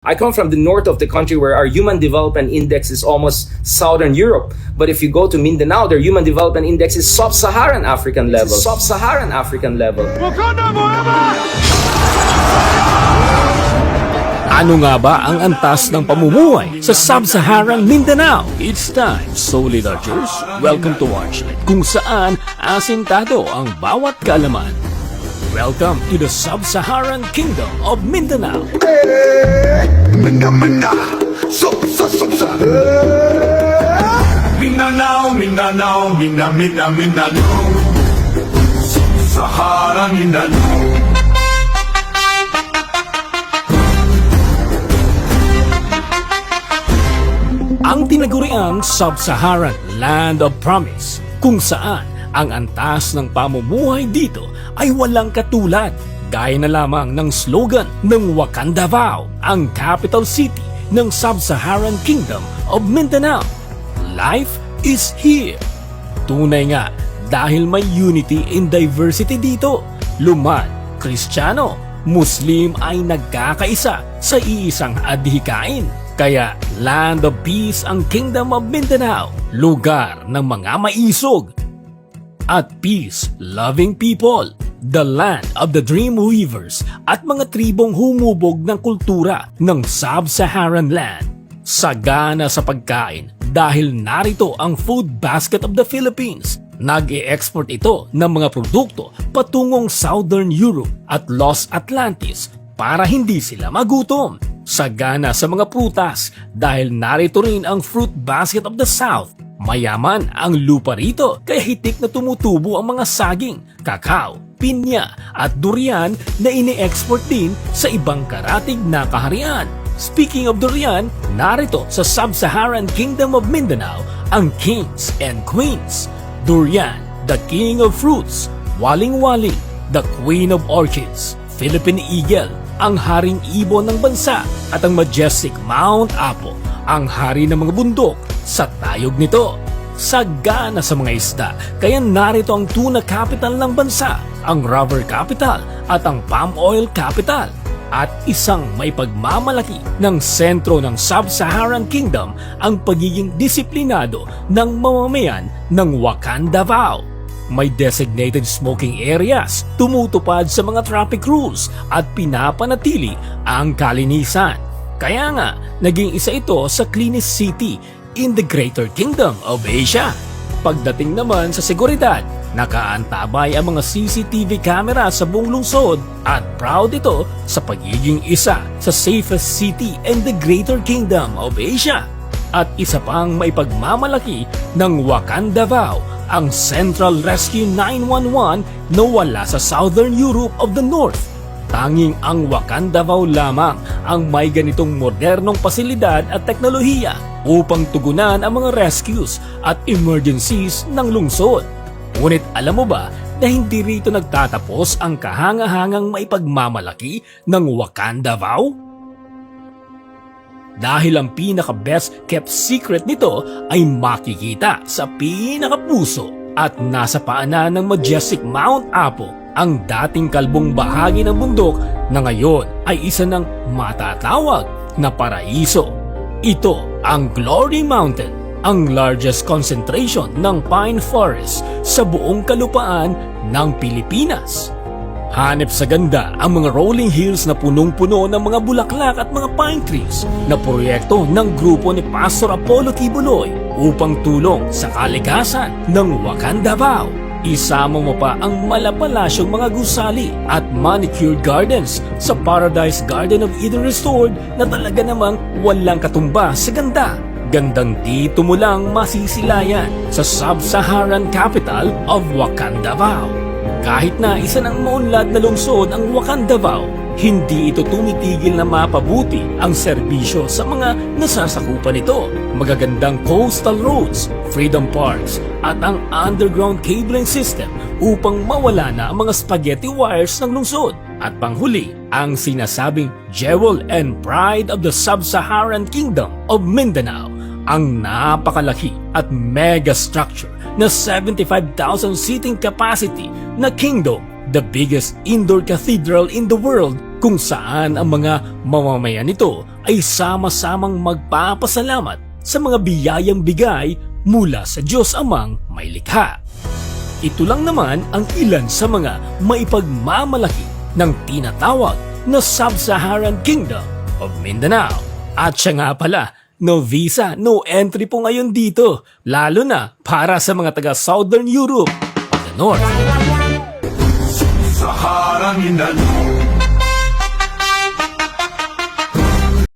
I come from the north of the country where our Human Development Index is almost Southern Europe. But if you go to Mindanao, their Human Development Index is Sub-Saharan African level. Sub-Saharan African level. Ano nga ba ang antas ng pamumuhay sa Sub-Saharan Mindanao? It's time, Solidarchers. Welcome to Watchlet, kung saan asintado ang bawat kaalaman. Welcome to the Sub-Saharan Kingdom of Mindanao. Mindanao, Mindanao, Mindanao, Sub-Saharan Mindanao. Ang tinaguriang Sub-Saharan Land of Promise, kung saan ang antas ng pamumuhay dito ay walang katulad. Gaya na lamang ng slogan ng Wakanda Vow, ang capital city ng Sub-Saharan Kingdom of Mindanao. Life is here. Tunay nga dahil may unity in diversity dito. Luman, Kristiyano, Muslim ay nagkakaisa sa iisang adhikain. Kaya Land of Peace ang Kingdom of Mindanao, lugar ng mga maisog at peace-loving people, the land of the dream weavers at mga tribong humubog ng kultura ng Sub-Saharan land. Sagana sa pagkain dahil narito ang food basket of the Philippines. Nag-e-export ito ng mga produkto patungong Southern Europe at Los Atlantis para hindi sila magutom. Sagana sa mga prutas dahil narito rin ang fruit basket of the South. Mayaman ang lupa rito kaya hitik na tumutubo ang mga saging, kakao, pinya at durian na ini-export din sa ibang karatig na kaharian. Speaking of durian, narito sa Sub-Saharan Kingdom of Mindanao ang kings and queens. Durian, the king of fruits. Waling-waling, the queen of orchids. Philippine eagle, ang haring ibon ng bansa, at ang majestic Mount Apo, ang hari ng mga bundok sa tayog nito. Sagana sa mga isda, kaya narito ang tuna capital ng bansa, ang rubber capital at ang palm oil capital. At isang may pagmamalaki ng sentro ng Sub-Saharan Kingdom ang pagiging disiplinado ng mamamayan ng Wakanda Vow. May designated smoking areas, tumutupad sa mga traffic rules at pinapanatili ang kalinisan. Kaya nga, naging isa ito sa cleanest city in the Greater Kingdom of Asia. Pagdating naman sa seguridad, nakaantabay ang mga CCTV camera sa buong lungsod at proud ito sa pagiging isa sa safest city in the Greater Kingdom of Asia. At isa pang may pagmamalaki ng Wakanda Vow, ang Central Rescue 911 na wala sa Southern Europe of the North. Tanging ang Wakanda Vow lamang ang may ganitong modernong pasilidad at teknolohiya upang tugunan ang mga rescues at emergencies ng lungsod. Ngunit alam mo ba na hindi rito nagtatapos ang kahangahangang maipagmamalaki ng Wakanda Vow? Dahil ang pinaka-best kept secret nito ay makikita sa pinakapuso at nasa paanan ng majestic Mount Apo, ang dating kalbong bahagi ng bundok na ngayon ay isa ng matatawag na paraiso. Ito ang Glory Mountain, ang largest concentration ng pine forest sa buong kalupaan ng Pilipinas. Hanep sa ganda ang mga rolling hills na punong-puno ng mga bulaklak at mga pine trees na proyekto ng grupo ni Pastor Apollo Kibuloy upang tulong sa kalikasan ng Wakanda Vow. Isama mo pa ang malapalasyong mga gusali at manicured gardens sa Paradise Garden of Eden Restored na talaga namang walang katumba sa ganda. Gandang dito mo lang masisilayan sa Sub-Saharan capital of Wakanda Vow. Kahit na isa ng maunlad na lungsod ang Wakanda Vow, hindi ito tumitigil na mapabuti ang serbisyo sa mga nasasakupan nito. Magagandang coastal roads, freedom parks, at ang underground cabling system upang mawala na ang mga spaghetti wires ng lungsod. At panghuli, ang sinasabing jewel and pride of the Sub-Saharan Kingdom of Mindanao, ang napakalaki at mega structure na 75,000 seating capacity na kingdom, the biggest indoor cathedral in the world kung saan ang mga mamamayan nito ay sama-samang magpapasalamat sa mga biyayang bigay mula sa Diyos Amang may likha. Ito lang naman ang ilan sa mga maipagmamalaki ng tinatawag na Sub-Saharan Kingdom of Mindanao. At siya nga pala, no visa, no entry po ngayon dito, lalo na para sa mga taga Southern Europe o the North. Sahara Mindanao